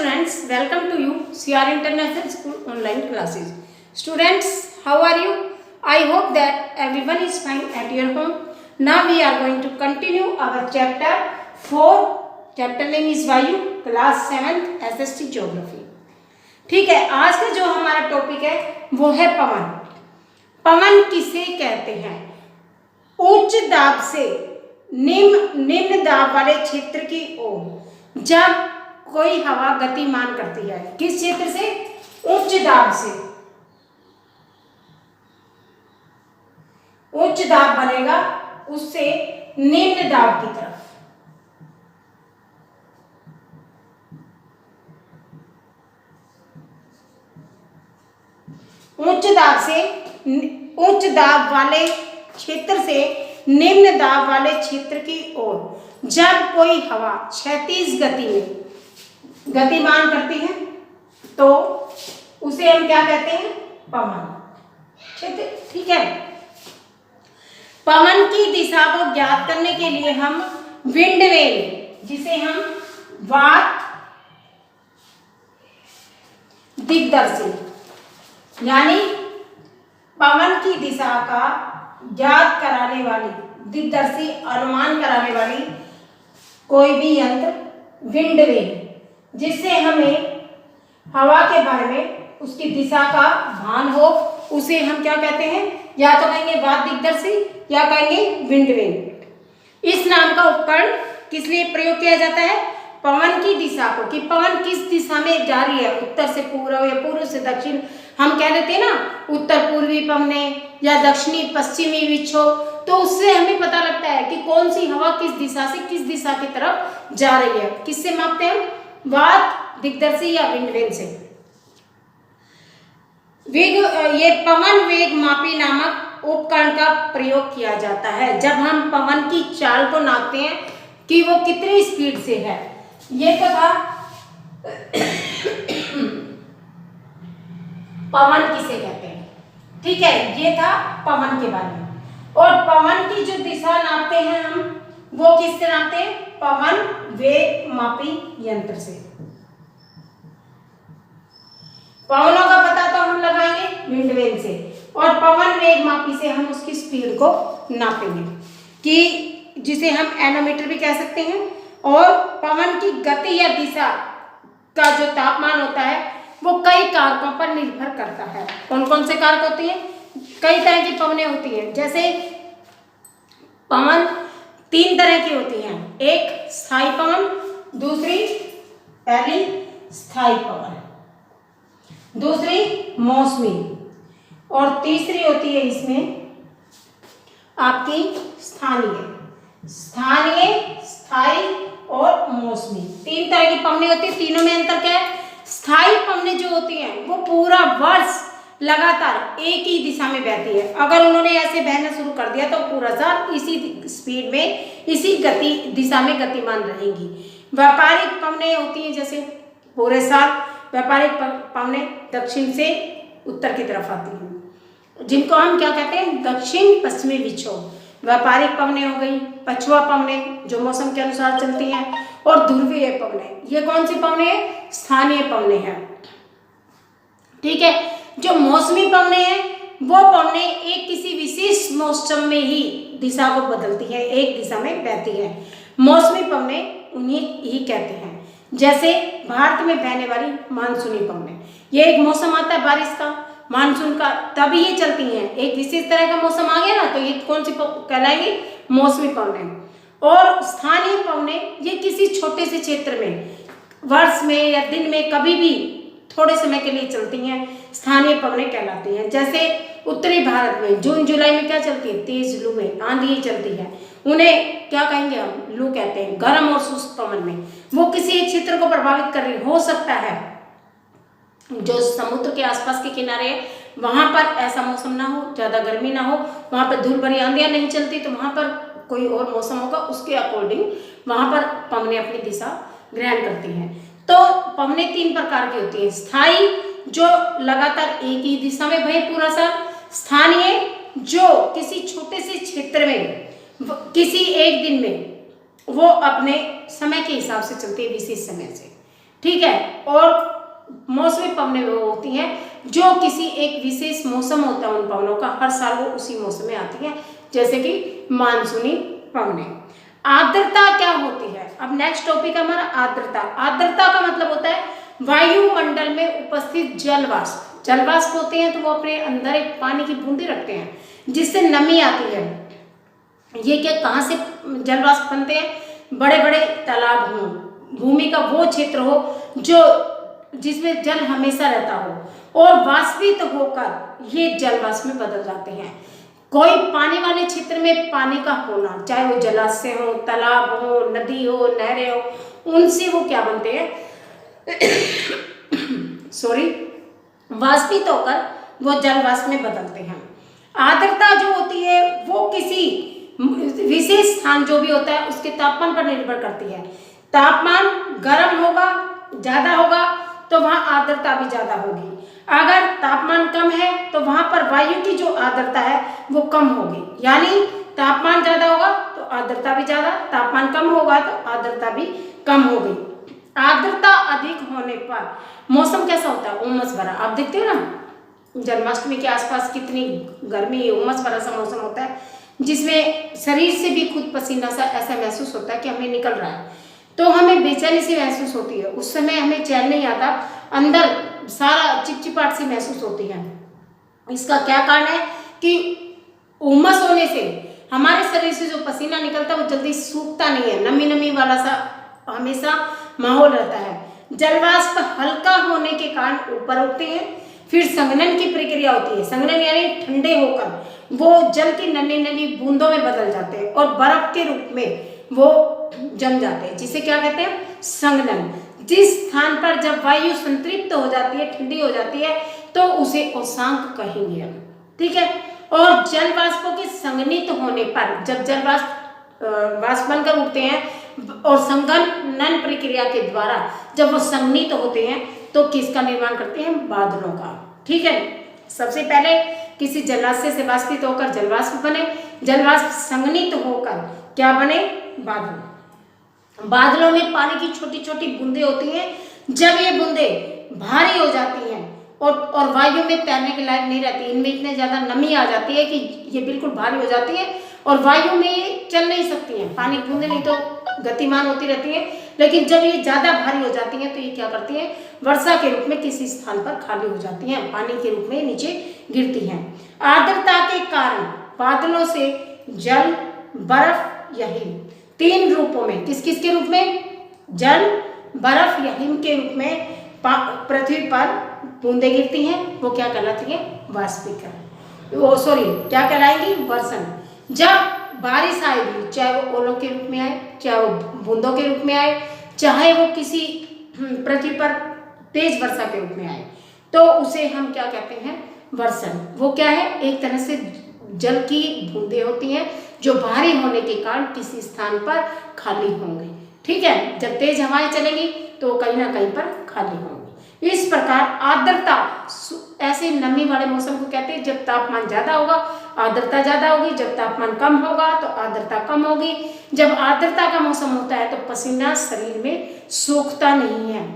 students, welcome to you CR International School online classes. Students, how are you? I hope that everyone is fine at your home. Now we are going to continue our chapter 4. Chapter name is Vayu, class 7th SST Geography. ठीक है, आज का जो हमारा topic है वो है पवन. पवन किसे कहते हैं? उच्च दाब से निम्न दाब वाले क्षेत्र की ओर जब कोई हवा गतिमान करती है. किस क्षेत्र से? उच्च दाब से. उच्च दाब बनेगा उससे निम्न दाब की तरफ. उच्च दाब वाले क्षेत्र से निम्न दाब वाले क्षेत्र की ओर जब कोई हवा क्षैतिज गति में गतिमान करती है तो उसे हम क्या कहते हैं? पवन. ठीक है. पवन की दिशा को ज्ञात करने के लिए हम विंड वेग, जिसे हम वात दिग्दर्शी, यानी पवन की दिशा का ज्ञात कराने वाली, दिग्दर्शी अनुमान कराने वाली कोई भी यंत्र विंड वेग, जिससे हमें हवा के बारे में उसकी दिशा का भान हो, उसे हम क्या कहते हैं? या तो कहेंगे वात दिग्दर्शी या कहेंगे विंड वेग. इस नाम का उपकरण किस लिए प्रयोग किया जाता है? पवन की दिशा को, कि पवन किस दिशा में जा रही है, उत्तर से पूर्व या पूर्व से दक्षिण. हम कह देते हैं ना उत्तर पूर्वी पवने या दक्षिणी पश्चिमी विक्षोभ, तो उससे हमें पता लगता है कि कौन सी हवा किस दिशा से किस दिशा की तरफ जा रही है. किससे मापते हैं? वात दिग्दर्शी या विंड वेग से. ये पवन वेग मापी नामक उपकरण का प्रयोग किया जाता है जब हम पवन की चाल को नापते हैं कि वो कितनी स्पीड से है. ये तो था पवन किसे कहते हैं. ठीक है, ये था पवन के बारे में. और पवन की जो दिशा नापते हैं हम, वो किससे नापते हैं? पवन वेग मापी यंत्र से. पवनों का पता तो हम लगाएंगे विंड वेग से, और पवन वेग मापी से हम उसकी स्पीड को नापेंगे, कि जिसे हम एनोमीटर भी कह सकते हैं. और पवन की गति या दिशा का जो तापमान होता है वो कई कारकों पर निर्भर करता है. कौन कौन से कारक होते हैं? कई तरह की पवनें होती हैं. जैसे पवन 3 तरह की होती हैं. एक स्थायी पवन, दूसरी पहली स्थायी पवन, दूसरी मौसमी, और तीसरी होती है इसमें आपकी स्थानीय. स्थायी और मौसमी, 3 तरह की पवनें होती है. तीनों में अंतर क्या है? स्थायी पवनें जो होती हैं वो पूरा वर्ष लगातार एक ही दिशा में बहती है. अगर उन्होंने ऐसे बहना शुरू कर दिया तो पूरा साल इसी स्पीड में, इसी दिशा में गतिमान रहेंगी. व्यापारिक पवनें होती हैं, जैसे पूरे साल व्यापारिक पवनें दक्षिण से उत्तर की तरफ आती हैं, जिनको हम क्या कहते हैं? दक्षिण पश्चिमी विक्षोभ. व्यापारिक पवनें हो गई. पछुआ पवनें जो मौसम के अनुसार चलती हैं. और ध्रुवीय पवनें, ये कौन सी पवनें हैं? स्थानीय पवनें हैं. ठीक है. जो मौसमी पवनें हैं वो पवनें एक किसी विशेष मौसम में ही दिशा को बदलती है, एक दिशा में बहती है. मौसमी पवनें उन्हीं ही कहते हैं. जैसे भारत में बहने वाली मानसूनी पवनें, ये एक मौसम आता है बारिश का, मानसून का, तभी ये चलती हैं. एक विशेष तरह का मौसम आ गया ना, तो ये कौन सी कहलाएंगी? मौसमी पवनें. और स्थानीय पवनें ये किसी छोटे से क्षेत्र में वर्ष में या दिन में कभी भी थोड़े समय के लिए चलती हैं, स्थानीय पवनें कहलाती हैं. जैसे उत्तरी भारत में जून जुलाई में क्या चलती है? तेज लूएं, आंधी चलती है. उन्हें क्या कहेंगे? हम लू कहते हैं. गर्म और शुष्क पवन में वो किसी एक क्षेत्र को प्रभावित कर रही हो सकता है. जो समुद्र के आसपास के किनारे है वहां पर ऐसा मौसम ना हो, ज्यादा गर्मी ना हो, वहां पर धूल भरी आंधियां नहीं चलती, तो वहां पर कोई और मौसम होगा, उसके अकॉर्डिंग वहां पर पवनें अपनी दिशा ग्रहण करती हैं. तो पवनें 3 प्रकार की होती हैं. स्थायी जो लगातार एक ही दिशा में बहे पूरा साल. स्थानीय जो किसी छोटे से क्षेत्र में किसी एक दिन में वो अपने समय के हिसाब से चलती है, विशेष समय से. ठीक है। और मौसमी पवनें वो होती हैं जो किसी एक विशेष मौसम होता है उन पवनों का, हर साल वो उसी मौसम में आती हैं, जैसे कि मानसूनी पवनें। आर्द्रता क्या होती है? अब नेक्स्ट टॉपिक हमारा आर्द्रता। आर्द्रता का मतलब होता है वायुमंडल में उपस्थित जल वाष्प। जल वाष्प होते हैं तो वो अपने अंदर एक पानी की बूंदी रखते हैं जिससे नमी आती है। ये क्या, कहाँ से जल वाष्प बनते हैं? बड़े बड़े तालाब हों, भूमि का वो क्षेत्र हो जो जिसमें जल हमेशा रहता हो, और वाष्पित होकर ये जल वाष्प में बदल जाते हैं। कोई पानी वाले क्षेत्र में पानी का होना, चाहे वो जलाशय हो, तालाब हो, नदी हो, नहरें हो, उनसे वो क्या बनते हैं सॉरी, वाष्पित होकर वो जल वाष्प में बदलते हैं। आर्द्रता जो होती है वो किसी विशेष स्थान जो भी होता है उसके तापमान पर निर्भर करती है। तापमान गर्म होगा, ज्यादा होगा, तो वहां आर्द्रता भी ज्यादा होगी। अगर तापमान कम है तो वहां पर वायु की जो आर्द्रता है वो कम होगी। यानी तापमान ज्यादा होगा तो आर्द्रता भी ज्यादा, तापमान कम होगा तो आर्द्रता भी कम होगी। आर्द्रता अधिक होने पर मौसम कैसा होता है? उमस भरा। आप देखते हो ना जन्माष्टमी के आसपास कितनी गर्मी, उमस भरा सा मौसम होता है जिसमें शरीर से भी खुद पसीना सा ऐसा महसूस होता है कि हमें निकल रहा है, तो हमें बेचैनी सी महसूस होती है। उस समय हमें चैन नहीं आता, अंदर सारा चिपचिपाहट सी महसूस होती है। इसका क्या कारण है कि उमस होने से हमारे शरीर से जो पसीना निकलता है वो जल्दी सूखता नहीं है, नमी नमी वाला सा हमेशा माहौल रहता है। जलवाष्प हल्का होने के कारण ऊपर उठते हैं, फिर संघनन की प्रक्रिया होती है। संघनन यानी ठंडे होकर वो जल की नन्ही नन्ही बूंदों में बदल जाते हैं और बर्फ के रूप में वो जम जाते हैं, जिसे क्या कहते हैं? संघनन। जिस स्थान पर जब वायु संतृप्त हो जाती है, ठंडी हो जाती है, तो उसे उष्मांक कहेंगे हम, ठीक है। और जल वाष्पों के संघनित होने पर, जब जल वाष्प बनकर उठते हैं और संघनन प्रक्रिया के द्वारा जब वो संघनित होते हैं तो किसका निर्माण करते हैं? बादलों का, ठीक है। सबसे पहले किसी जलाशय से वाष्पित होकर जलवाष्प बने, जलवाष्प संघनित होकर क्या बने? बादल। बादलों में पानी की छोटी छोटी बूंदें होती हैं। जब ये बूंदें भारी हो जाती हैं और वायु में तैरने के लायक नहीं रहती, इनमें इतने ज्यादा नमी आ जाती है कि ये बिल्कुल भारी हो जाती है और वायु में चल नहीं सकती हैं। पानी की बूंदें नहीं तो गतिमान होती रहती हैं, लेकिन जब ये ज्यादा भारी हो जाती हैं तो ये क्या करती हैं? वर्षा के रूप में किसी स्थान पर खाली हो जाती हैं, पानी के रूप में नीचे गिरती हैं। आर्द्रता के कारण बादलों से जल, बर्फ या हिम, तीन रूपों में, किस किस के रूप में? जल, बर्फ या हिम के रूप में पृथ्वी पर बूंदें गिरती हैं। वो क्या कहलाती है? वाष्पीकरण। वो सॉरी क्या कहलाएगी? वर्षण। जब बारिश आएगी, चाहे वो ओलों के रूप में आए, चाहे वो बूंदों के रूप में आए, चाहे वो किसी पृथ्वी पर तेज वर्षा के रूप में आए, तो उसे हम क्या कहते हैं? वर्षण। वो क्या है? एक तरह से जल की बूंदें होती हैं जो भारी होने के कारण किसी स्थान पर खाली होंगे, ठीक है। जब तेज हवाएं चलेंगी तो कहीं ना कहीं पर खाली होंगी। इस प्रकार आर्द्रता ऐसे नमी वाले मौसम को कहते हैं। जब तापमान ज्यादा होगा आर्द्रता ज्यादा होगी, जब तापमान कम होगा तो आर्द्रता कम होगी। जब आर्द्रता का मौसम होता है तो पसीना शरीर में सूखता नहीं है,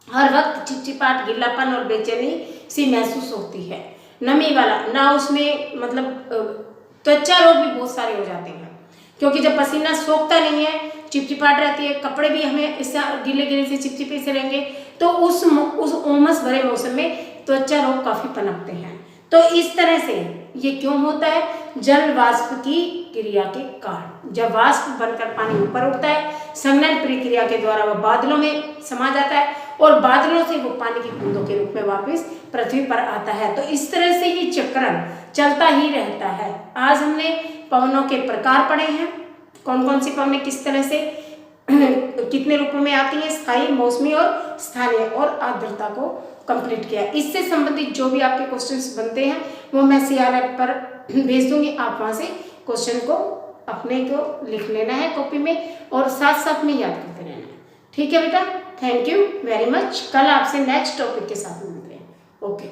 हर वक्त चिपचिपाहट, गीलापन और बेचैनी सी महसूस होती है। नमी वाला ना, उसमें मतलब त्वचा रोग भी बहुत सारे हो जाते हैं, क्योंकि जब पसीना सोखता नहीं है, चिपचिपाहट रहती है, कपड़े भी हमें इससे गीले गीले से चिपचिपे से रहेंगे, तो उस उमस भरे मौसम में त्वचा रोग काफी पनपते हैं। तो इस तरह से ये क्यों होता है? जल वाष्प की क्रिया के कारण। जब वाष्प बनकर पानी ऊपर उठता है, संघनन प्रक्रिया के द्वारा वह बादलों में समा जाता है और बादलों से वो पानी की बूंदों के रूप में वापस पृथ्वी पर आता है। तो इस तरह से ये चक्रण चलता ही रहता है। आज हमने पवनों के प्रकार पढ़े हैं, कौन कौन सी पवनें किस तरह से कितने रूपों में आती हैं, स्थायी, मौसमी और स्थानीय, और आर्द्रता को कंप्लीट किया। इससे संबंधित जो भी आपके क्वेश्चंस बनते हैं वो मैं CRF पर भेज दूंगी। आप वहां से क्वेश्चन को अपने को लिख लेना है कॉपी में और साथ साथ में याद करते रहना है, ठीक है बेटा। Thank you very much. कल आपसे नेक्स्ट टॉपिक के साथ मिलते हैं। ओके।